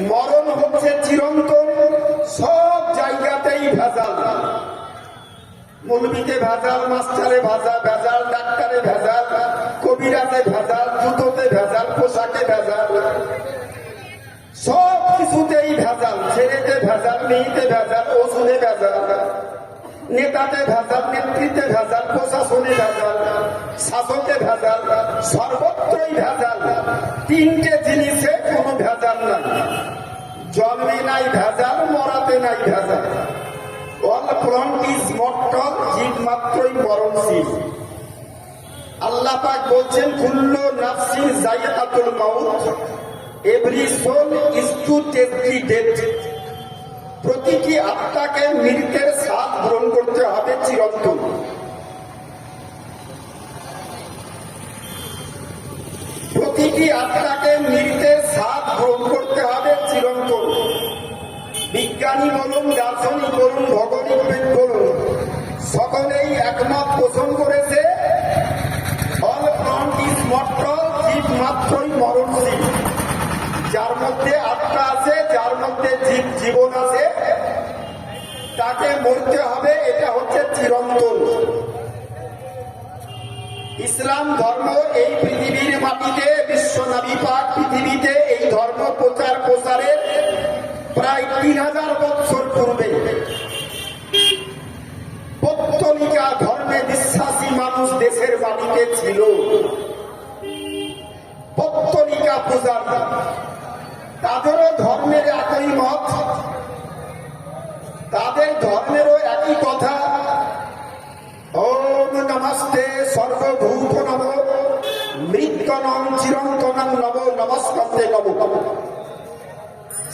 মরণ হচ্ছে চিরন্তন। সব জায়গাতেই ভেজাল, মৌলবীতে ভেজাল, মাস্টারে ভেজাল, ডাক্তারে ভেজাল, কবিরাজে ভেজাল, জুতোতে ভেজাল, পোশাকে ভেজাল, সব কিছুতেই ভেজাল। ছেলেতে ভেজাল, মেয়েতে ভেজাল, ওষুধে ভেজাল, নেতাতে ভেজাল, নেতৃত্বে ভেজাল, প্রশাসনে ভেজাল, শাসকে ভেজাল, সর্বত্রই ভেজাল। তিনটে জিনিসে কোনো ভেজাল নাই। জন্মে নাই ভেজাল, মরাতে নাই ভেজাল। অল প্লান্ট ইজ মর্টাল, জীব মাত্রই মরণশীল। আল্লাহ পাক বলছেন কুল্লু নাফসিন যায়িকাতুল মাউত, every soul is to take the death. প্রতিটি আত্মাকে মৃত্যুর স্বাদ গ্রহণ করতে হবে চিরন্তন। প্রতিটি আত্মাকে মৃত্যুর স্বাদ গ্রহণ করতে হবে চিরন্তন। বিজ্ঞানী বলুন, দার্শনিক বলুন, ভৌগোলিকবিদ বলুন, সকলেই একমত পোষণ করেছে অল প্লান্ট ইজ মর্টাল, জীব মাত্রই মরণশীল। যার মধ্যে আত্মা আছে, যার মধ্যে জীবন আছে, তাকে মরতে হবে। এটা হচ্ছে চিরন্তন। ইসলাম ধর্ম এই পৃথিবীর মাটিতে, বিশ্বনবী পাক পৃথিবীতে এই ধর্ম প্রচারের প্রায় 3000 বছর পূর্বে পৌত্তলিকা ধর্মে বিশ্বাসী মানুষ দেশের বাড়িতে ছিল। পৌত্তলিকা পূজার তাদেরও ধর্মের একই মত, তাদের ধর্মেরও একই কথা। ওম নমস্তে সর্বভূত নম মৃত্যুনম চিরন্তনম নব নমস্কারে নব।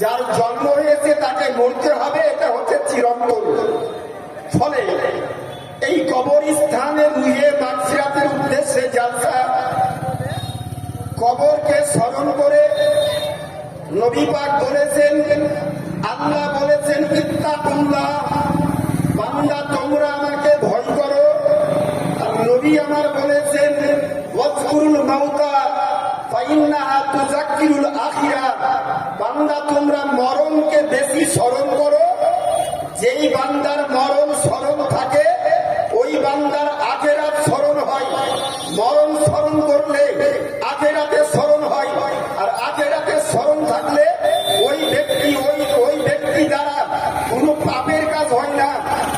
যার জন্ম হয়েছে তাকে মরতে হবে, এটা হচ্ছে চিরন্তন। ফলে এই কবরস্থানে রুহে মাগফিরাতের উদ্দেশ্যে জালসা, কবরকে স্মরণ করে নবী পাক বলেছেন, আল্লাহ বলেছেন ইত্তাকুল্লাহ, বান্দা তোমরা আমাকে ভয় করো। আর নবী আমার বলেছেন ওয়াজকুরুল মাউতা ফাইন্নাহা তুযাক্কিরুল আখিরা, বান্দা তোমরা মরণকে বেশি স্মরণ করো। যেই বান্দার মরণ স্মরণ থাকে ওই বান্দার আখিরাত স্মরণ হয়। মরণ স্মরণ করলে আখিরাতে স্মরণ হয়, আর আখিরাতে স্মরণ থাকলে ওই ব্যক্তি দ্বারা কোনো পাপের কাজ হয় না,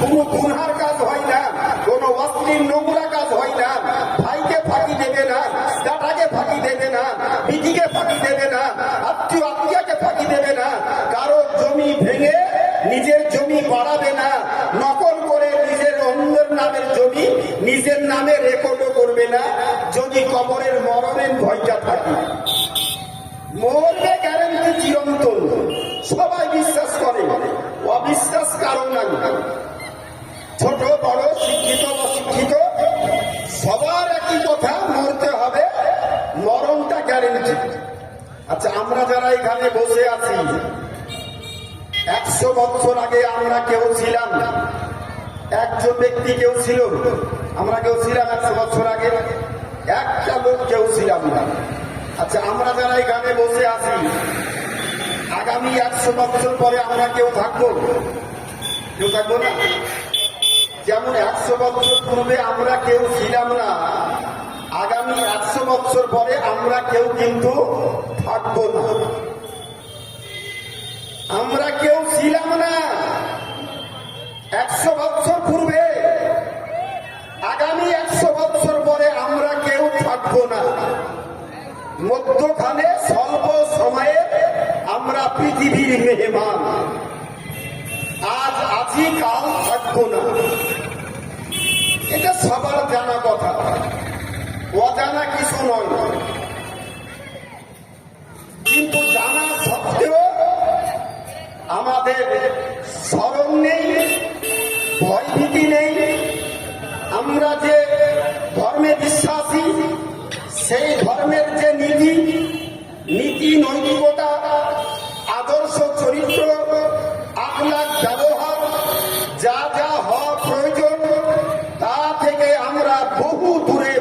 কোনো গুনহার কাজ হয় না, কোনো অশ্লীল নোংরা কাজ হয় না। ভাইকে ফাঁকি দেবে না, দাদাকে ফাঁকি দেবে না, বিটিকে ফাঁকি দেবে না, আত্মীয়কে ফাঁকি দেবে না, কারো জমি ভেঙে নিজের জমি বাড়াবে না, নকল করে নিজের অন্যের নামের জমি নিজের নামে রেকর্ডও করবে না, যদি কবরের মরণের ভয়টা থাকে। মরবে গ্যারান্টি চিরন্তন, সবাই বিশ্বাস করে, অবিশ্বাস কারণ না। ছোট বড়, শিক্ষিত অশিক্ষিত, সবার একই কথা, মরতে হবে, মরণটা গ্যারান্টি। আচ্ছা, আমরা যারা এখানে বসে আছি, 100 বছর আগে আমরা কেউ ছিলাম? একজন ব্যক্তি কেউ ছিল? আমরা কেউ ছিলাম 100 বছর আগে? একটা লোক কেউ ছিলাম না। আচ্ছা, আমরা যারা এখানে বসে আছি, আগামী 100 বছর পরে আমরা কেউ থাকবো? কেউ থাকবো না। যেমন 100 বছর পূর্বে আমরা কেউ ছিলাম না, আগামী 100 বছর পরে আমরা কেউ কিন্তু থাকবো না। আমরা কেউ ছিলাম না 100 বছর পূর্বে, আগামী 100 বছর পরে আমরা কেউ থাকবো না। মধ্যখানে স্বল্প সময়ে আমরা পৃথিবীর মেহমান, আজ আছি কাল থাকবো না। এটা সবার জানা কথা, অজানা কিছু নয়। কিন্তু জানা সত্ত্বেও আমাদের স্মরণ নেই, ভয়ভীতি নেই। আমরা যে ধর্মে বিশ্বাসী, সেই ধর্মের যে নীতি নৈতিকতা, আদর্শ, চরিত্র, আখলাক, ব্যবহার, যা যা হওয়া প্রয়োজন, তা থেকে আমরা বহু দূরে।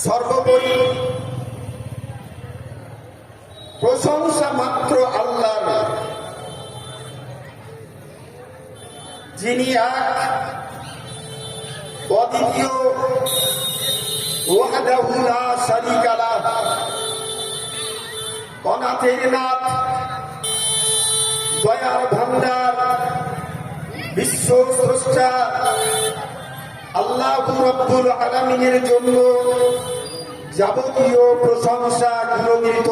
সর্বোপরি প্রশংসা মাত্র আল্লাহর, যিনি এক অদ্বিতীয়, ওয়াহদাহু লা শারীকা লাহ, অনাথের নাথ, দয়ার ভান্ডার, বিশ্ব স্রষ্টা আল্লাহু রাব্বুল আলামিনের জন্য যাবতীয় প্রশংসা গুণগীত।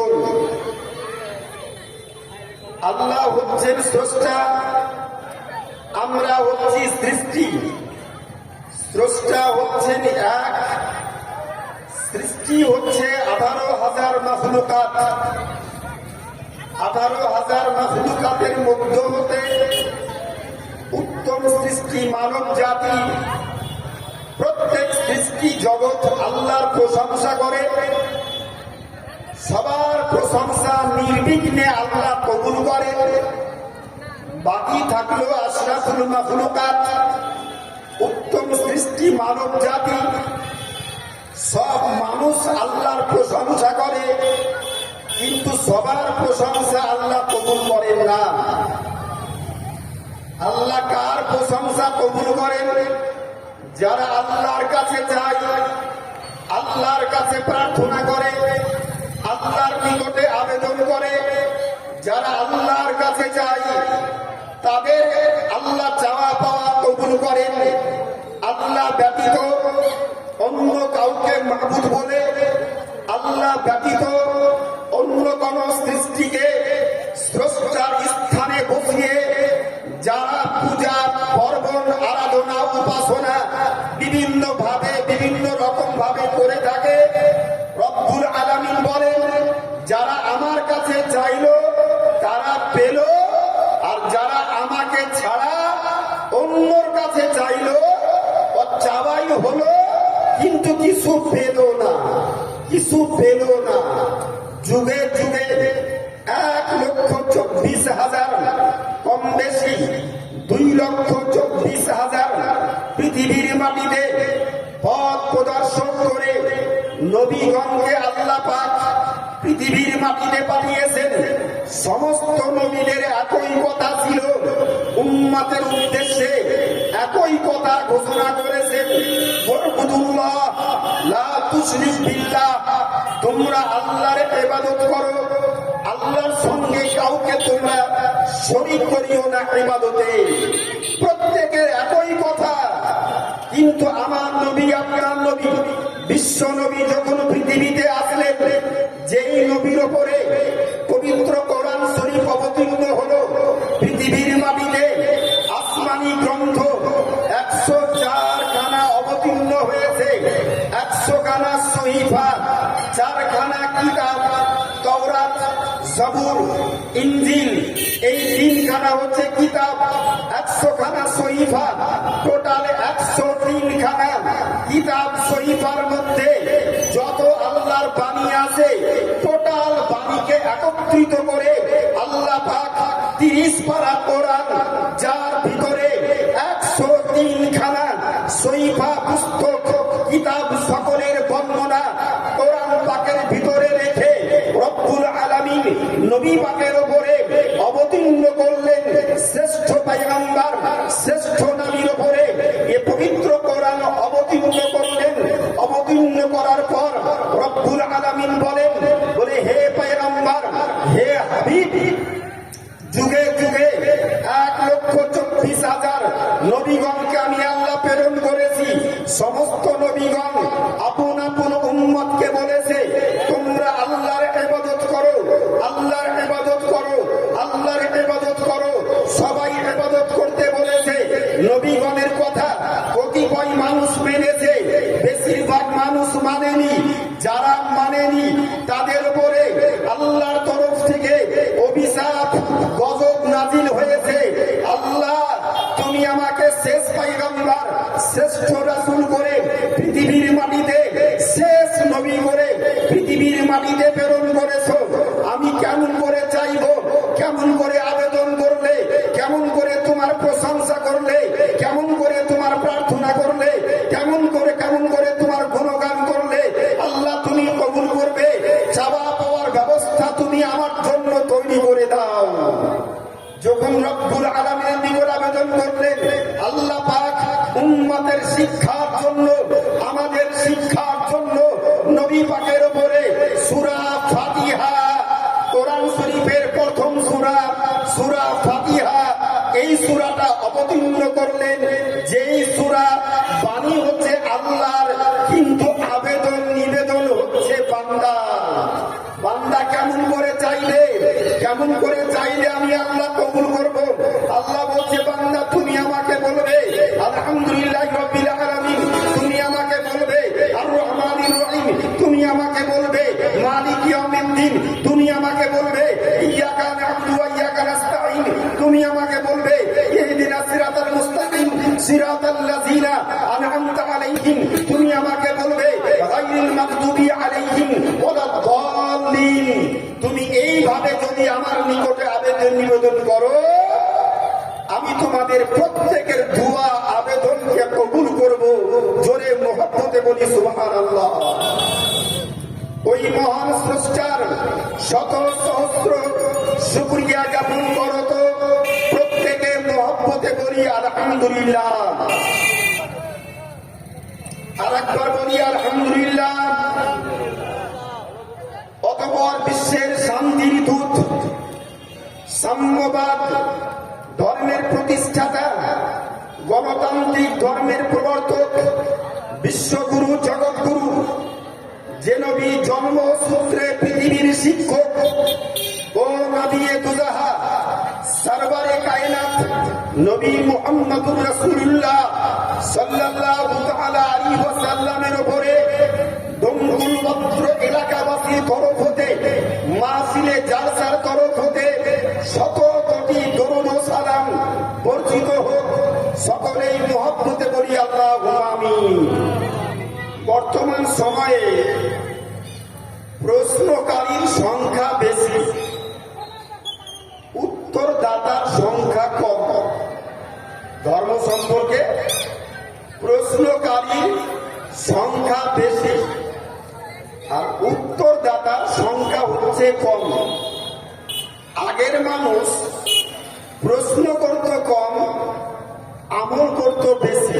আল্লাহ হচ্ছেন স্রষ্টা, আমরা হচ্ছি সৃষ্টি। স্রষ্টা হচ্ছেন এক, সৃষ্টি হচ্ছে 18,000 মাখলুকাত। 18,000 মাখলুকাতের মধ্য হতে উত্তম সৃষ্টি মানব জাতি। প্রত্যেক সৃষ্টি জগৎ আল্লাহর প্রশংসা করে, সবার প্রশংসা নির্বিঘ্নে আল্লাহ কবুল করে। বাকি থাকলো আশরাফুল মাখলুকাত, উত্তম সৃষ্টি মানব জাতি। সব মানুষ আল্লাহর প্রশংসা করে, কিন্তু সবার প্রশংসা আল্লাহ কবুল করেন না। আল্লাহ কার প্রশংসা কবুল করেন? যারা আল্লাহর কাছে যায়, আল্লাহর কাছে প্রার্থনা করে, আল্লাহর নিকটে আবেদন করে। যারা আল্লাহর কাছে যায় তাদের আল্লাহ চাওয়া পাওয়া কবুল করেন। আল্লাহ ব্যতীত অন্য কাউকে মাবুদ বলে, আল্লাহ ব্যতীত অন্য কোন সৃষ্টিকে স্রষ্টার স্থানে বসিয়ে যারা পূজা পর্বণ আরাধনা উপাসনা বিভিন্ন ভাবে বিভিন্ন রকম ভাবে করে থাকে, রব্বুল আলামিন বলেন যারা আমার কাছে চাইলো তারা পেল, আর যারা আমাকে ছাড়া অন্যর কাছে চাইলো ও চাওয়াই হলো কিন্তু কিছু পেল না, কিছু পেল না। যুগে যুগে 1,24,000 কম বেশি 2,24,000 পৃথিবীর মাটিতে পথ প্রদর্শন করে নবীগণকে আল্লাহ পাক পৃথিবীর মাটিতে পাঠিয়েছেন। সমস্ত নবীদের একই কথা ছিল, উম্মতের উদ্দেশ্যে একই কথা ঘোষণা করেছেন, ওয়াবুদুল্লাহ লা তুশরিক বিল্লাহ, তোমরা আল্লাহর ইবাদত করো, আল্লাহর সঙ্গে কাউকে তোমরা শরীক করিও না ইবাদতে। প্রত্যেকের একই কথা, কিন্তু আমার নবী আপনার নবী বিশ্ব নবী যখন পৃথিবীতে আসলেন, যেই নবীর ওপরে পবিত্র কোরআন শরীফ অবতীর্ণ হলো, পৃথিবীর মাটিতে আসমানি গ্রন্থ 104 খানা অবতীর্ণ হয়েছে। 100 খানা সহিফা, 4 খানা কিতাব, তাওরাত, জবুর, ইনজিল, এই 3 খানা হচ্ছে কিতাব। 100 খানা সহিফা, টোটাল 103 খানা কিতাব। সহিফার মধ্যে যত আল্লাহর বাণী আছে, টোটাল বাণীকে একত্রিত করে আল্লাহ পাক 30 পারা কোরআন, যার ভিতরে 103 খানা সহিফা পুস্তক কিতাব সকলের বর্ণনা কোরআন পাকের ভিতরে রেখে রব্বুল আলামিন নবী পাকের উপরে অবতীর্ণ করলেন শ্রেষ্ঠ পয়গম্বর, শ্রেষ্ঠ নবীর উপরে এ পবিত্র কোরআন অবতীর্ণ করলেন। অবতীর্ণ করার পর রব্বুল আলামিন বলেন, বলে হে পয়গম্বর, হে হাবিব, যুগে যুগে 1,24,000 নবীগণকে আমি আল্লাহ প্রেরণ করেছি। সমস্ত নবীগণ আপন আপন উম্মতকে বলেছে, তোমরা আল্লাহর ইবাদত করো, আল্লাহর ইবাদত করো, আল্লাহর ইবাদত করো। সবাই ইবাদত করতে বলেছে। নবীগণের কথা কতিপয় মানুষ মেনেছে, বেশিরভাগ মানুষ মানেনি। যারা মানেনি তাদের উপরে আল্লাহর তরফ থেকে অভিশাপ গজব নাজিল হয়েছে। আল্লাহ, তুমি আমাকে শেষ পয়গম্বর, শ্রেষ্ঠ রাসূল করে পৃথিবীর মাটিতে, শেষ নবী করে পৃথিবীর মাটিতে প্রেরণ করেছো। আমি কেমন করে চাইবো, কেমন করে আবেদন করলে, কেমন করে তোমার প্রশংসা করলে, কেমন করে তোমার প্রার্থনা করলে, কেমন করে তোমার গুণগান করলে আল্লাহ তুমি কবুল করবে? চাওয়া পাওয়ার ব্যবস্থা তুমি আমার জন্য তৈরি করে দাও। যখন রব্বুল আলামিনের নিকট আবেদন করলেন, আল্লাহ পাক উম্মতের শিক্ষার জন্য, আমাদের শিক্ষার জন্য নবী পাকের উপরে সূরা ফাতিহা, কোরআন শরীফের প্রথম সূরা, সূরা ফাতিহা, এই সূরাটা অবতীর্ণ করলেন। যেই সূরা বাণী হচ্ছে আল্লাহর, কিন্তু আবেদন নিবেদন হচ্ছে বান্দার। বান্দা কেমন করে চাইলে, কেমন করে চাইলে আমি আল্লাহ কবুল করব? আল্লাহ বলছে, বান্দা তুমি আমাকে বলবে আলহামদুলিল্লাহ রাব্বিল আলামিন, তুমি আমাকে বলবে আর রহমানির রহিম, তুমি আমাকে বলবে মালিক ইয়াউমিদ্দিন, তুমি আমাকে বলবে ইয়াকা না'বুদু ওয়া ইয়াকা নাস্তাঈন, তুমি আমাকে বলবে ইহদিনাস সিরাতাল মুস্তাকিম সিরাতাল লাযিনা আন'আমতা আলাইহিম, তুমি আমাকে বলবে গায়রিল মাগদুবি আলাইহিম ওয়ালাদ দাল্লিন। তুমি এইভাবে যদি আমার নিকটে আবেদন নিবেদন করো, আমি তোমাদের প্রত্যেকের দোয়া আবেদনকে কবুল করব। জোরে মহব্বতে বলি সুবহানাল্লাহ। ওই মহান স্রষ্টার শত সহস্র শুকরিয়া জ্ঞাপন করো তো প্রত্যেকে মহব্বতে বলি আলহামদুলিল্লাহ। আর একবার বলি আলহামদুলিল্লাহ। অতঃপর বিশ্বের শান্তির দূত, সাম্যবাদ ধর্মের প্রতিষ্ঠাতা, গণতান্ত্রিক ধর্মের প্রবর্তক, বিশ্বগুরু, জগৎগুরু, যে নবী জন্মসূত্রে পৃথিবীর শিক্ষক ও নবিয়ে দুজাহা সরওয়ারে কায়নাত নবী মুহাম্মদুর রাসূলুল্লাহ সাল্লাল্লাহু তাআলা আলাইহি ওয়াসাল্লামের উপরে দমকুল পত্র এলাকাবাসীর তরফ হতে, মাহফিলে জালসার তরফ হতে শত কোটি দরুদ ও সালাম বর্ষিত হোক। সকলেই মহব্বতে বলি আল্লাহুম্মা আমিন। বর্তমান সময়ে প্রশ্নকারীর সংখ্যা বেশি, উত্তরদাতার সংখ্যা কম। ধর্ম সম্পর্কে প্রশ্নকারীর সংখ্যা বেশি আর উত্তরদাতার সংখ্যা হচ্ছে কম। আগের মানুষ প্রশ্ন করত কম, আমল করত বেশি।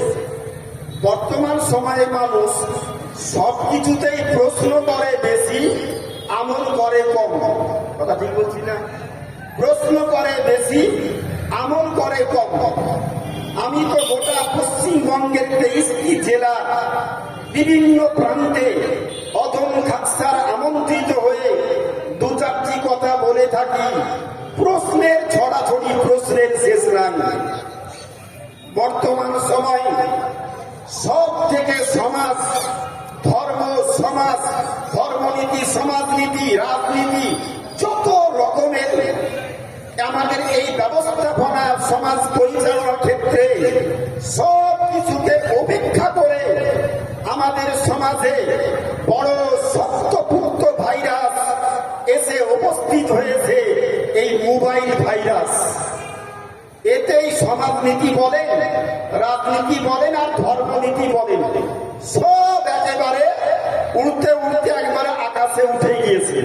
বর্তমান সময়ে মানুষ সবকিছুতেই প্রশ্ন করে বেশি, আমল করে কম। কথা ঠিক বলছি না? প্রশ্ন করে বেশি, আমল করে কম। আমি তো গোটা পশ্চিমবঙ্গের 23টি জেলা বিভিন্ন প্রান্তে অধম খাকসার আমন্ত্রিত হয়ে দু চারটি কথা বলে থাকি। প্রশ্নের ছড়াছড়ি, প্রশ্নের শেষ নাই। বর্তমান সময় সব থেকে সমাজ, ধর্ম, সমাজ, ধর্মনীতি, সমাজনীতি, রাজনীতি, যত রকমের আমাদের এই ব্যবস্থাপনা সমাজ পরিচালনার ক্ষেত্রে সব কিছুকে উপেক্ষা করে আমাদের সমাজে বড় শক্তপুক্ত ভাইরাস এসে উপস্থিত হয়েছে, এই মোবাইল ভাইরাস। এতেই সমাজনীতি বলেন, রাজনীতি বলেন আর ধর্মনীতি বলেন, সব একেবারে উঠতে উঠতে একবারে আকাশে উঠে গিয়েছে।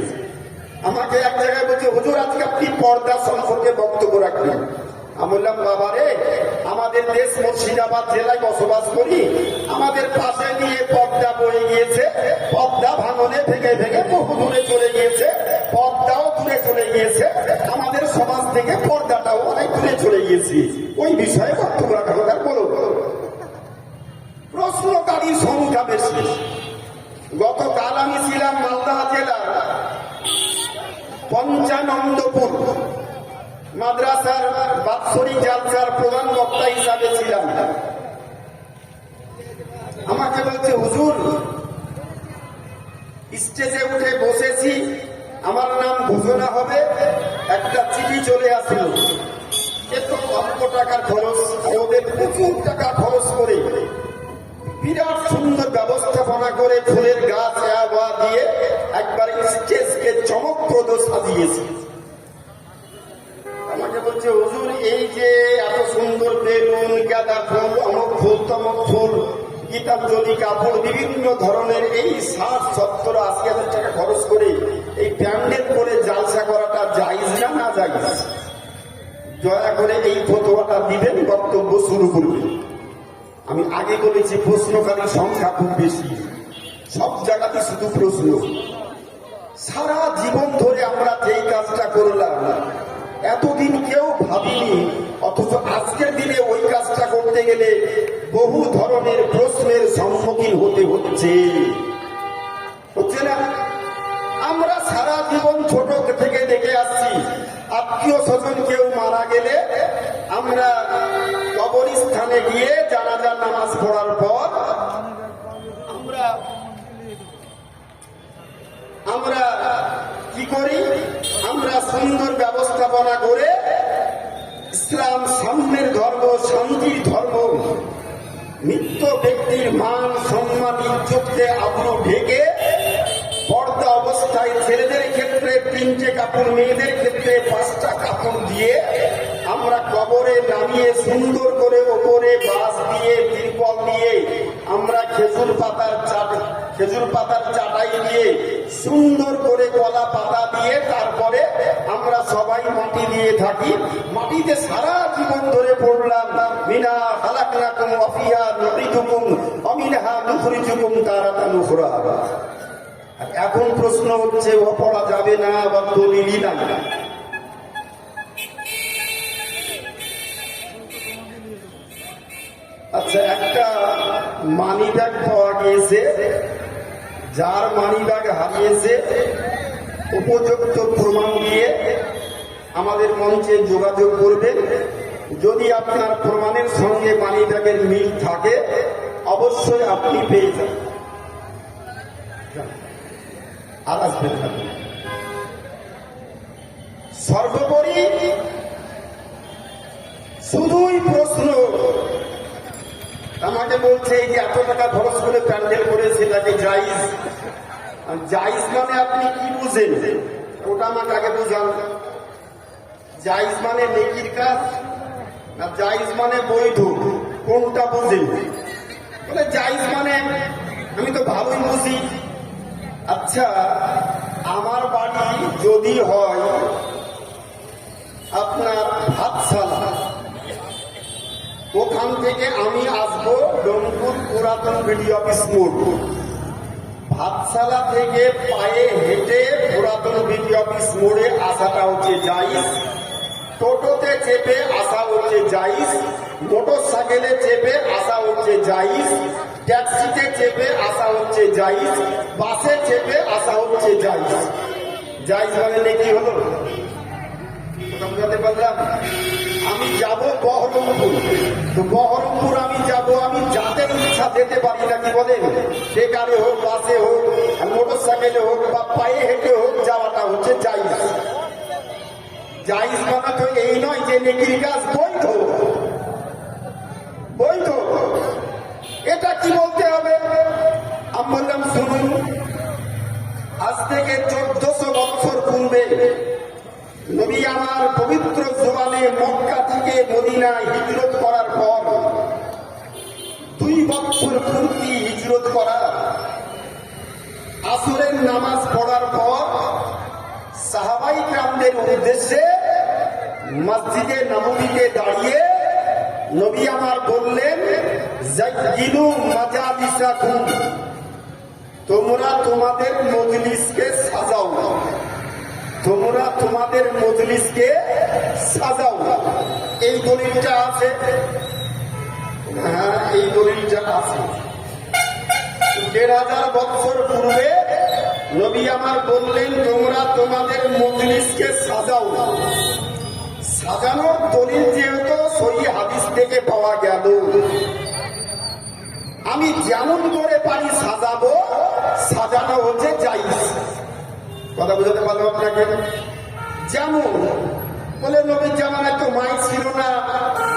আমাকে এক জায়গায় বলছে, হুজুর আজকে আপনি পর্দা সম্পর্কে বক্তব্য রাখবেন। আমি বললাম, বাবারে, আমাদের দেশ মুর্শিদাবাদ জেলায় বসবাস করি, আমাদের পাশে দিয়ে পদ্মা বয়ে গিয়েছে, পদ্মা ভাঙনে ভেঙে ভেঙে বহু দূরে চলে গিয়েছে, পদ্মাও দূরে চলে গিয়েছে, আমাদের সমাজ থেকে পর্দাটাও অনেক দূরে চলে গিয়েছে। ওই বিষয়ে বক্তব্য রাখা কথা বলো। প্রশ্নকারীর সংখ্যা বেশি। গতকাল আমি ছিলাম মালদা জেলার পঞ্চানন্দপুর মাদ্রাসার বাৎসরিক জালসার প্রধান বক্তা হিসাবে ছিলাম। আমাকে বলছে, হুজুর স্টেজে উঠে বসেছি, আমার নাম ঘোষণা হবে, একটা চিঠি চলে আসলো, একটু অল্প টাকার খরচ, ওদের প্রচুর টাকা খরচ করে বিরাট সুন্দর ব্যবস্থাপনা করে ফুলের গাছ দিয়ে একবার স্টেজকে চমকপ্রদ সাজিয়েছে। আমাকে বলছে, হুজুর এই যে এত সুন্দর বেলুন, গাঁদা ফুল, অমুক ফুল, তমক ফুল, গীতাঞ্জলি কাপড়, বিভিন্ন ধরনের এই 60, 70, 80 হাজার টাকা খরচ করে এই প্যান্ডেল করে জালসা করাটা জায়েজ না না জায়েজ? দয়া করে এই ফতোয়াটা দিবেন, বক্তব্য শুরু করবেন। আমি আগে বলেছি প্রশ্নকারীর সংখ্যা খুব বেশি, সব জায়গাতে শুধু প্রশ্ন। সারা জীবন ধরে আমরা যেই কাজটা করলাম এতদিন কেউ ভাবিনি, অথচ আজকের দিনে ওই কাজটা করতে গেলে বহু ধরনের প্রশ্নের সম্মুখীন হতে হচ্ছে না? আমরা সারা জীবন ছোট থেকে দেখে আসছি, আত্মীয় স্বজন কেউ মারা গেলে আমরা কবরস্থানে গিয়ে জানাজার নামাজ পড়ার পর আমরা কি করি? আমরা সুন্দর ব্যবস্থাপনা করে ইসলাম সাম্যের ধর্ম, শান্তির ধর্ম, মৃত ব্যক্তির মান সম্মান ইজ্জতকে আগ্রহ ঢেকে পর্দা অবস্থায় ছেলেদের ক্ষেত্রে 3টে কাপড়, মেয়েদের ক্ষেত্রে 5টা কাপড় দিয়ে আমরা কবরে নামিয়ে সুন্দর করে ওপরে বাঁশ দিয়ে, তিরপল দিয়ে, আমরা খেজুর পাতার চাটাই দিয়ে, সুন্দর করে কলা পাতা দিয়ে, তারপরে আমরা সবাই মাটি দিয়ে থাকি। মাটিতে সারা জীবন ধরে পড়লাম, মিনা খালাকনাকুম ওয়া ফিহা নুঈদুকুম ওয়া মিনহা নুখরিজুকুম তারাতান উখরা। এখন প্রশ্ন হচ্ছে, ও পড়া যাবে না বা দলিলই না। আচ্ছা, একটা মানি ব্যাগ পাওয়া গিয়েছে, যার মানি ব্যাগ হারিয়েছে উপযুক্ত প্রমাণ দিয়ে আমাদের মঞ্চে যোগাযোগ করবেন। যদি আপনার প্রমাণের সঙ্গে মানি ব্যাগের মিল থাকে অবশ্যই আপনি পেয়ে যাবেন। আর আসবেন না। সর্বোপরি শুধুই প্রশ্ন, আমাকে বলছে এই যে এত টাকা খরচ করে প্যান্ডেল করে সেটাকে জায়েজ। জায়েজ মানে আপনি কি বুঝেন ওটা আমাকে আগে বুঝান। জায়েজ মানে নেকির কাজ না জায়েজ মানে বৈধ, কোনটা বুঝেন? বলে জায়েজ মানে আমি তো ভালোই বুঝি। আচ্ছা, আমার বাড়ি যদি হয় আপনার ভাতশালা, ওখান থেকে আমি আসবো ডোমপুর পুরাতন বিডিও অফিস মোড়, ভাতশালা থেকে পায়ে হেঁটে পুরাতন বিডিও অফিস মোড়ে আসাটা হচ্ছে জায়েজ। টোটোতে চেপে আসা হচ্ছে জায়েজ, মোটর সাইকেলে চেপে আসা হচ্ছে জায়েজ, ট্যাক্সিতে চেপে আসা হচ্ছে জায়েজ, বাসে চেপে আসা হচ্ছে জায়েজ। জায়েজ মানে নেকি হলো। বুঝাতে পারলাম? আমি যাব বহরমপুর, তো বহরমপুর আমি যাব, আমি যাদের ইচ্ছা যেতে পারি না, কি বলেন? বেকারে হোক, বাসে হোক, মোটর সাইকেলে হোক বা পায়ে হেঁটে হোক, যাওয়াটা হচ্ছে জায়েজ। জায়েজ মানে তো এই নয় যে নেকির কাজ বৈধ। বৈধ এটা কি বলতে হবে? আমি বললাম শুনুন, আজ থেকে 1400 বছর পূর্বে নবী আমার পবিত্র জবানে মক্কা থেকে মদিনায় হিজরত করার পর 2 বছর পূর্তি হিজরত করা, আসরের নামাজ পড়ার পর সাহাবাই কিরামদের উদ্দেশ্যে মসজিদে নববীতে দাঁড়িয়ে নবী আমার বললেন, জাইয়িনু মাজালিসাকুম, তোমরা তোমাদের মজলিসকে সাজাও, তোমরা তোমাদের মজলিসকে সাজাও। এই দলিলটা আছে, হ্যাঁ এই দলিলটা আছে। 1500 বছর পূর্বে নবী আমার বললেন, তোমরা তোমাদের মজলিসকে সাজাও। সাজানোর দলিল যেহেতু সহিহ হাদিস থেকে পাওয়া গেল, আমি যেমন করে পারি সাজাবো, সাজানো হচ্ছে জায়েজ। কথা বুঝাতে পারলাম আপনাকে? যেমন বলে নবীর জামানায় তো মাইক ছিল না,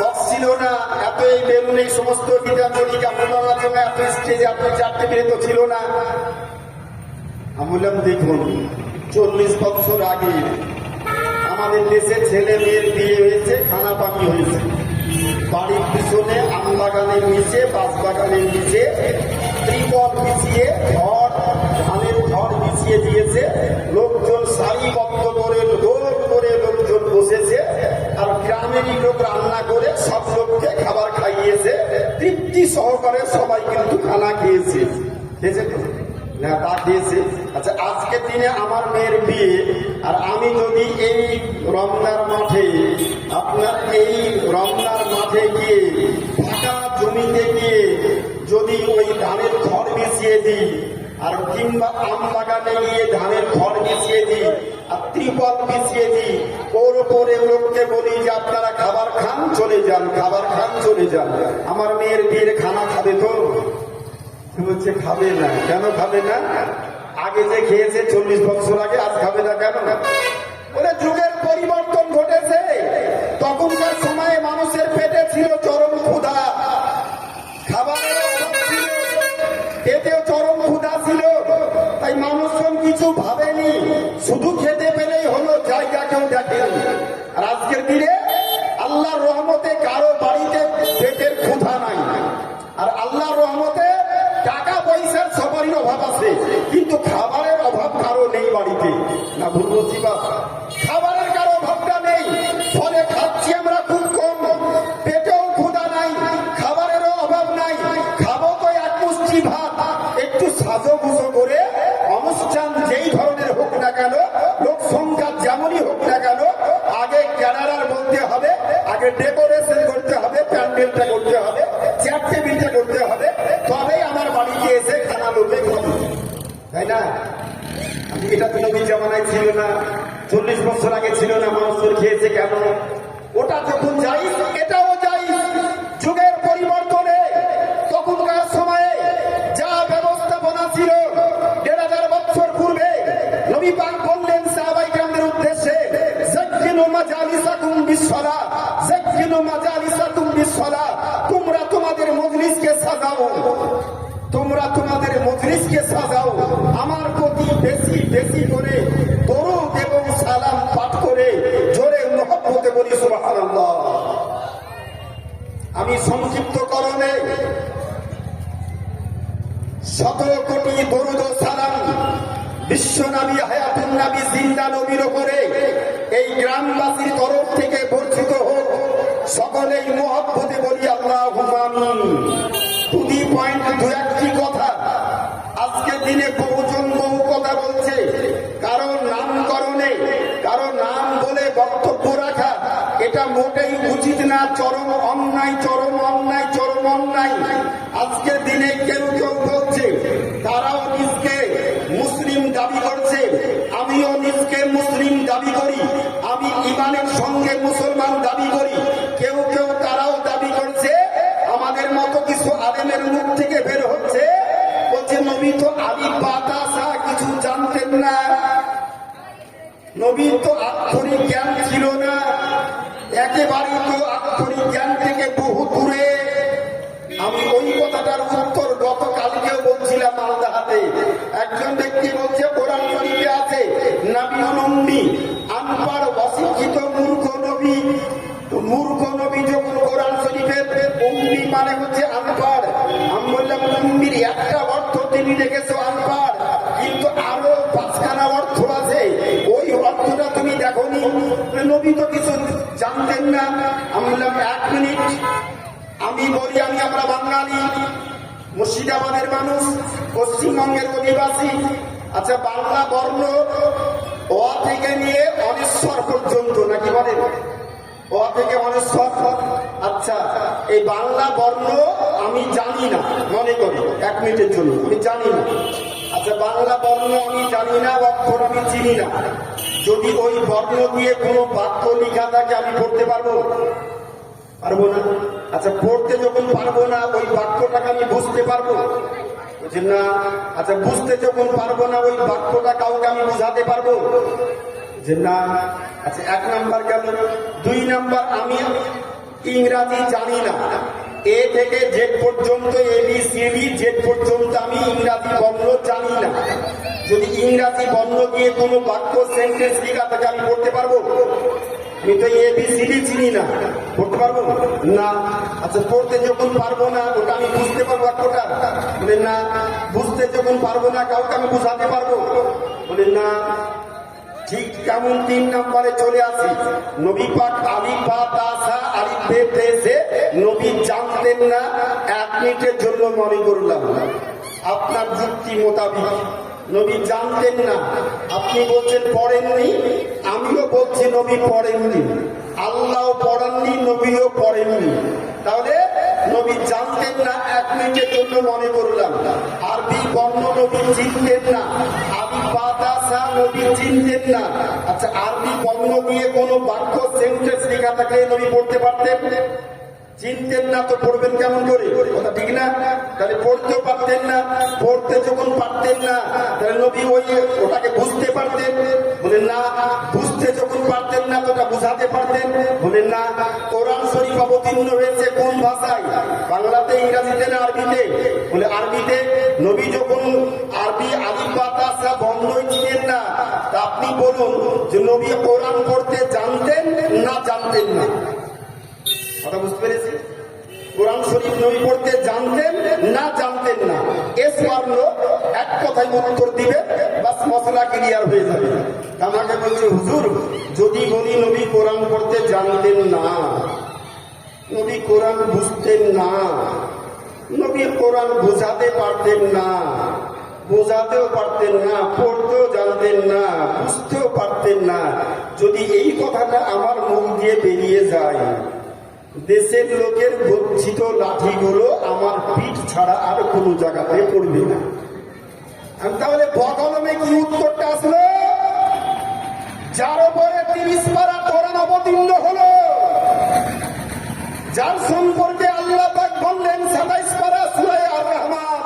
বক্স ছিল না, এত এই বেলুন এই সমস্ত গীতাঞ্জলি কাপড়ার জন্য এত স্টেজ, এত চারটে বের তো ছিল না। আমি বললাম দেখুন, 40 বছর আগে আমাদের দেশে ছেলে মেয়ের বিয়ে হয়েছে, খানা পানি হয়েছে, বাড়ির পিছনে আম বাগানের নিচে, বাঁশ বাগানের নিচে ত্রিপল বিছিয়ে, ধানের খড় বিছিয়ে বসিয়ে দিয়েছে, লোকজন সারিবদ্ধ করে গোল করে লোকজন বসেছে, আর গ্রামেরই লোক রান্না করে সব লোককে খাবার খাইয়েছে, তৃপ্তি সহকারে সবাই কিন্তু খানা খেয়েছে। খেয়েছে তো না? তা খেয়েছে। আচ্ছা, আজকের দিনে আমার মেয়ের বিয়ে, আর আমি যদি এই রমনার মাঠে, আপনার এই রমনার মাঠে গিয়ে ফাঁকা জমিতে গিয়ে যদি ওই ধানের খড় মিশিয়ে দিই, আর কিংবা আম বাগানে গিয়ে ধানের খড় মিশিয়ে দিই, আর ত্রিপল মিশিয়ে দিই, ওর উপরে লোককে বলি যে আপনারা খাবার খান চলে যান, খাবার খান চলে যান, আমার মেয়ের বিয়ের খানা খাবে তো? বলছে খাবে না। কেন খাবে না? আগে যে খেয়েছে 40 বছর আগে, আজ খাবে না কেন? বলে যুগের পরিবর্তন ঘটেছে। তখনকার সময়ে মানুষের পেটে ছিল চরম ক্ষুধা, খাবারের অভাব ছিল, পেটেও চরম ক্ষুধা ছিল, তাই মানুষজন কিছু ভাবেনি, শুধু খেতে পেলেই হলো, জায়গা কেউ দেখেনি। আর আজকের দিনে আল্লাহর রহমতে কারো বাড়িতে পেটের ক্ষুধা নাই, আর আল্লাহর রহমতে টাকা পয়সার সবারই অভাব আছে, কিন্তু খাবারের অভাব কারো নেই বাড়িতে। না ভুল বলছি? বা খাবারের কারো অভাবটা নেই, ফলে খাচ্ছি আমরা খুব কম, পেটেও ক্ষুধা নাই, খাবারেরও অভাব নাই। খাবো তো এক মুষ্টি ভাত, একটু সাজোগুজো করে অনুষ্ঠান যেই ধরনের হোক না কেন, লোক সংখ্যা যেমনই হোক না কেন, আগে ক্যানারার বলতে হবে, আগে ডেকোরেশন করতে হবে, প্যান্ডেলটা করতে হবে, চেয়ার টেবিলটা করতে হবে, তবেই আমার বাড়িতে এসে খানা লোকে খাবে, তাই না? এটা তো নবীর জামানায় ছিল না, 40 বছর আগে ছিল না। মানুষজন খেয়েছে কেন? ওটা যখন যাই, এটাও যাই। যুগের পরিবর্তনে তখনকার সময়ে যা ব্যবস্থাপনা ছিল 1500 বছর পূর্বে, নবী পাক বললেন সাহাবায়ে কেরামদের উদ্দেশ্যে, যাক্কিনু মাজালিসাকুম বিসসালাহ, যাক্কিনু মাজালিসাকুম বিসসালাহ, তোমরা তোমাদের মজলিসকে সাজাও, তোমরা তোমাদের মজলিসকে সাজাও, আমার প্রতি বেশি বেশি করে দরুদ এবং সালাম পাঠ করে জোরে মহব্বতে বলি সুবহানাল্লাহ। আমি সংক্ষিপ্তকরণে 17 কোটি দরুদ ও সালাম বিশ্ব নবী হায়াতুন নবী জিন্দা নবীর উপরে এই গ্রামবাসীর তরফ থেকে বর্ষিত হোক। সকলেই মহব্বতে বলি আল্লাহুম্মা আমিন। দুটি পয়েন্ট, দু একটি কথা। আজকের দিনে বহুজন বহু কথা বলছে, কারণ নামকরণে, কারো নাম বলে বক্তব্য রাখা, এটা মোটেই উচিত না, চরম অন্যায়, চরম অন্যায়, চরম অন্যায়। আজকের দিনে কেউ কেউ বলছে তারাও নিজকে মুসলিম দাবি করছে, আমিও নিজকে মুসলিম দাবি করি, আমি ইমানের সঙ্গে মুসলমান দাবি করি। কেউ কেউ তারাও দাবি করছে, আমাদের মতো কিছু আলেমের মুখ থেকে বের হচ্ছে, বলছে নবী তো আলিফ বাতাসা কিছু জানতেন না, নবীর তো আক্ষরিক জ্ঞান ছিল না, একেবারেই তো আক্ষরিক জ্ঞান থেকে বহু দূরে। আমি ওই কথাটার উত্তর গতকালকেও বলছিলাম মালদাহাতে। একজন ব্যক্তি বলছে কোরআন শরীফে আছে নবীউল উম্মি, আনপড় অশিক্ষিত মূর্খ নবী। মূর্খ নবী যখন কোরআন শরীফে উম্মি মানে হচ্ছে আনপড়, আমি বললাম উম্মির একটা অর্থ তিনি দেখেছো আনপড়, কিন্তু আরো 5খানা অর্থ আছে, ওই অর্থটা তুমি দেখোনি, নবী তো কিছু জানতেন না। আমি বললাম 1 মিনিট, আমি বলি আমরা বাঙালি, মুর্শিদাবাদের মানুষ, পশ্চিমবঙ্গের অধিবাসী। আচ্ছা, বাংলা বর্ণ অ থেকে নিয়ে অনেশ্বর পর্যন্ত, নাকি বলেন? অ থেকে অনেশ্বর। আচ্ছা, এই বাংলা বর্ণ আমি জানি না, মনে করি 1 মিনিটের জন্য আমি জানি না। আচ্ছা, বাংলা বর্ণ আমি জানি না, অক্ষর আমি চিনি না, যদি ওই বর্ণ দিয়ে কোনো বাক্য লেখা থাকে আমি পড়তে পারবো? পারবো না। আচ্ছা, পড়তে যখন পারবো না, ওই বাক্যটাকে আমি বুঝতে পারবো? বুঝছেন না? আচ্ছা, বুঝতে যখন পারবো না, ওই বাক্যটা কাউকে আমি বুঝাতে পারবো? যে না। আচ্ছা, 1 নাম্বার গেল। 2 নাম্বার, আমি ইংরাজি জানি না, এ থেকে জেড পর্যন্ত, ABCD জেড পর্যন্ত আমি ইংরাজি বর্ণ জানি না। যদি ইংরাজি বর্ণ দিয়ে কোনো বাক্য সেন্টেন্স লেখা থাকে আমি পড়তে পারবো? আমি তো ABCD চিনি না। পড়তে পারবো না। আচ্ছা পড়তে যখন পারবো না ওটা আমি বুঝতে পারবো একটা? বলে না। বুঝতে যখন পারবো না কাউকে আমি বুঝাতে পারবো? বলে না। ঠিক কেমন 3 নম্বরে চলে আসি। নবী পাক আলিফ বা তা সা আলিফ বে তে সে নবী জানতেন না, 1 মিনিটের জন্য মনে করলাম আপনার যুক্তি মোতাবিক নবী জানতেন না। আপনি বলছেন পড়েননি, আমিও বলছি নবী পড়েননি, আল্লাহও পড়াননি, নবীও পড়েননি। তাহলে নবী জানতেন না, 1 মিনিটের জন্য মনে করলাম। আরবি বর্ণ নবী চিনতেন না, আরবি বাতাসা নবী চিনতেন না। আচ্ছা আরবি বর্ণ দিয়ে কোন বাক্য সেন্টেন্স লেখা থাকলে নবী পড়তে পারতেন? চিনতেন না তো পড়বেন কেমন করে? কথা ঠিক না? তাহলে পড়তেও পারতেন না। পড়তে যখন পারতেন না তাহলে নবী ওটাকে বুঝতে পারতেন? বলেন না। বুঝতে যখন পারতেন না তো ওটা বুঝাতে পারতেন? বলেন না। কোরআন শরীফ অবতীর্ণ হয়েছে কোন ভাষায়? বাংলাতে, ইংরেজিতে না আরবিতে? বলে আরবিতে। নবী যখন আরবি আলিফ বা তা সা বন্ধই ছিলেন না, তা আপনি বলুন যে নবী কোরআন পড়তে জানতেন না জানতেন না? কথা বুঝতে পেরেছি? কোরআন শরীফ নবী পড়তে জানতেন না জানতেন না? এস মারলো এক কথায় উত্তর দিবে, বাস মশলা ক্লিয়ার হয়ে যাবে। আমাকে বলছে হুজুর যদি বলি নবী কোরআন পড়তে জানতেন না, নবী কোরআন বুঝতেন না, নবী কোরআন বোঝাতে পারতেন না, বোঝাতেও পারতেন না, পড়তেও জানতেন না, বুঝতেও পারতেন না, যদি এই কথাটা আমার মুখ দিয়ে বেরিয়ে যায়, দেশের লোকের গচ্ছিত লাঠিগুলো আমার পিঠ ছাড়া আর কোনো জায়গাতে পড়বে না। তাহলে বকলমে কি উত্তরটা আসলো? যার উপরে 30 পারা কোরআন অবতীর্ণ হলো, যার সম্পর্কে আল্লাহ পাক বললেন 27 পারা সূরা আর রহমান,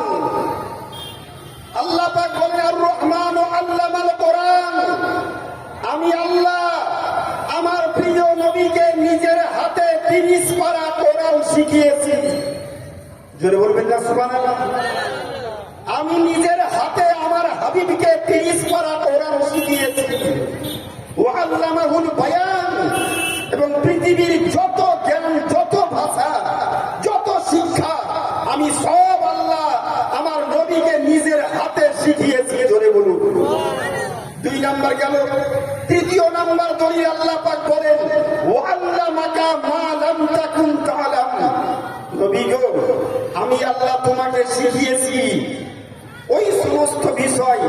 আল্লাহ পাক বললেন আর রহমান ও আল্লামাল কোরআন, আমি আল্লাহ আমার প্রিয় নবীকে নিজের হাতে 30 পারা কোরআন শিখিয়েছি। জোরে বলবেন না সুবহানাল্লাহ? আমি নিজের হাতে আমার হাবিবকে 30 পারা কোরআন শিখিয়েছি। ওয়া আল্লামাহুল বায়ান, এবং পৃথিবীর যত জ্ঞান, যত ভাষা, যত শিক্ষা আমি সব আল্লাহ আমার নবীকে নিজের হাতে শিখিয়েছি। জোরে বলুন। 2 নাম্বার গেল। 3য় নাম্বার দলিল আল্লাহ পাক বলেন ওয়া আল্লামাকা মা লাম তাকুন তাআলাম, নবী গো আমি আল্লাহ তোমাকে শিখিয়েছি ওই সমস্ত বিষয়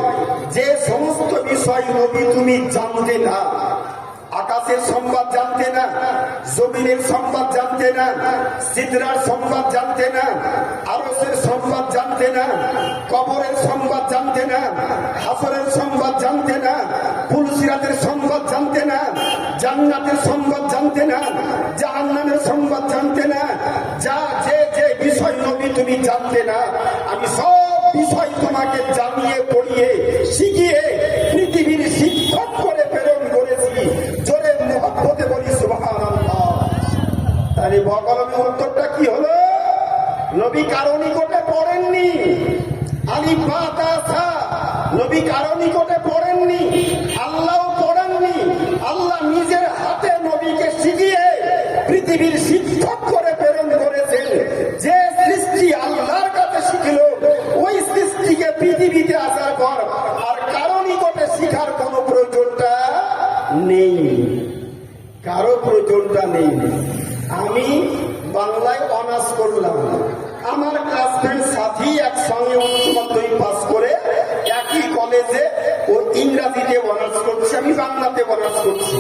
যে সমস্ত বিষয় নবী তুমি জানতে না। আকাশের সংবাদ জানতে না, জমিনের সংবাদ জানতে না, সিদরার সংবাদ জানতে না, আরশের সংবাদ জানতে না, কবরের সংবাদ জানতে না, হাসরের সংবাদ জানতে না, ফুলসিরাতের সংবাদ জানতে না, জান্নাতের সংবাদ জানতে না, জাহান্নামের সংবাদ জানতে না। যা যে যে বিষয় নবী তুমি জানতে না, আমি সব বিষয় তোমাকে জানিয়ে পড়িয়ে শিখিয়ে পৃথিবীর শিক্ষক করে প্রেরণ করেছি। জোরে মুহাব্বতে বলি সুবহানাল্লাহ। তাহলে বকলমের উত্তরটা কি হলো? নবী কারো নিকটে পড়েননি আলিফ বা তা সা, নবী কারো নিকটে পড়েননি, আল্লাহও পড়েননি। আল্লাহ নিজের হাতে নবীকে শিখিয়ে পৃথিবীর শিক্ষক করে প্রেরণ করেছেন। যে সৃষ্টি আল্লাহর কাছে শিখল ওই সৃষ্টিকে পৃথিবীতে আসার পর আর কারো নিকটে শিখার কোনো প্রয়োজনটা নেই, কারো প্রয়োজনটা নেই। আমি বাংলায় অনার্স করলাম, আমার ক্লাসমেট সাথী একসঙ্গে উচ্চ মাধ্যমিক পাস করে একই কলেজে ও ইংরাজিতে অনার্স করছে, আমি বাংলাতে অনার্স করছি।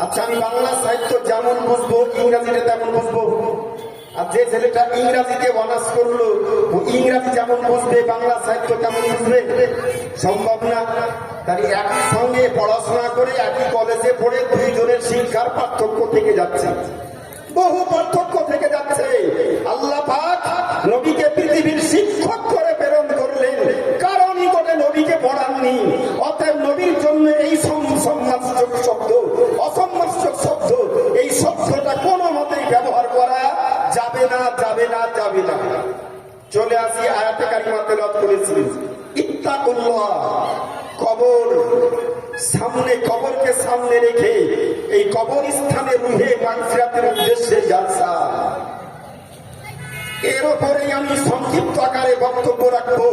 আচ্ছা আমি বাংলা সাহিত্য যেমন বুঝবো ইংরাজিতে তেমন বুঝবো? আর যে ছেলেটা ইংরাজিতে অনার্স করলো ও ইংরাজি যেমন বুঝবে বাংলা সাহিত্য তেমন বুঝবে? সম্ভব না। তাই একই সঙ্গে পড়াশোনা করে একই কলেজে পড়ে 2 জনের শিক্ষার পার্থক্য থেকে যাচ্ছে, বহু পার্থক্য থেকে যাচ্ছে। আল্লাহ পাক নবীকে পৃথিবীর শিক্ষক করে প্রেরণ করলেন, কারো নিকটে নবীকে পড়াননি। অতএব নবীর জন্য এই সম্মানসূচক শব্দ, অসম্মানসূচক শব্দ, এই শব্দটা কোনো মতেই ব্যবহার করা যাবে না, যাবে না, যাবে না। চলে আসি আয়াতে কারিমা তেলাওয়াত করেছি ইত্তাকুল্লাহ। কবর সামনে, কবরকে সামনে রেখে এই কবরস্থানে রুহে মাগফিরাতের উদ্দেশ্যে জালসা। এর উপরে আমি সংক্ষিপ্ত আকারে বক্তব্য রাখবো।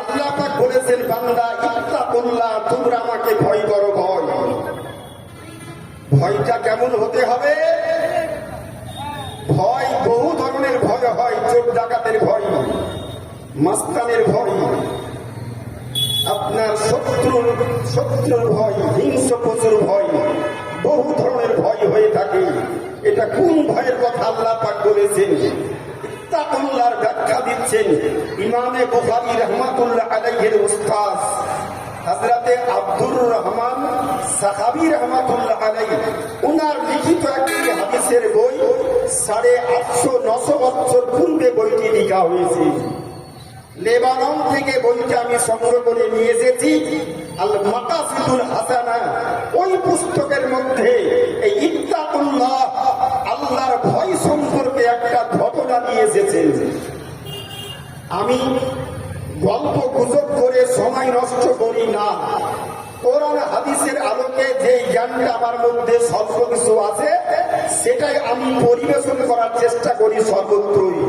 আল্লাহ পাক বলেছেন, বান্দা ইত্তাকুল্লাহ, তোমরা আমাকে ভয় করো। ভয়, ভয়টা কেমন হতে হবে? ভয় বহু ধরনের ভয় হয়। চোর ডাকাতের ভয়, মাস্তানের ভয়, আপনার শত্রুর ভয়, হিংস্র পশুর ভয়, বহু ধরনের ভয় হয়ে থাকে। এটা কোন ভয়ের কথা আল্লাহ পাক বলেছেন? ইত্তাকুল্লাহর ব্যাখ্যা দিচ্ছেন ইমামে বুখারী রাহমাতুল্লাহ আলাইহির উস্তাদ হযরতে আব্দুর রহমান সাহাবী রাহমাতুল্লাহ আলাইহি, উনার লিখিত একটি হাদিসের বই 850-900 বছর পূর্বে বইটি লেখা হয়েছে। লেবানন থেকে বইটা আমি সংগ্রহ করে নিয়ে এসেছি। আল মাকাসিদুল হাসানা, ওই পুস্তকের মধ্যে এই ইত্তাকুল্লাহ, আল্লাহর ভয় সম্পর্কে একটা ঘটনা নিয়ে এসেছেন। আমি গল্প গুজব করে সময় নষ্ট করি না। কোরআন হাদিসের আলোকে যে জ্ঞানটা আমার মধ্যে স্বল্প কিছু আছে, সেটাই আমি পরিবেশন করার চেষ্টা করি সর্বত্রই।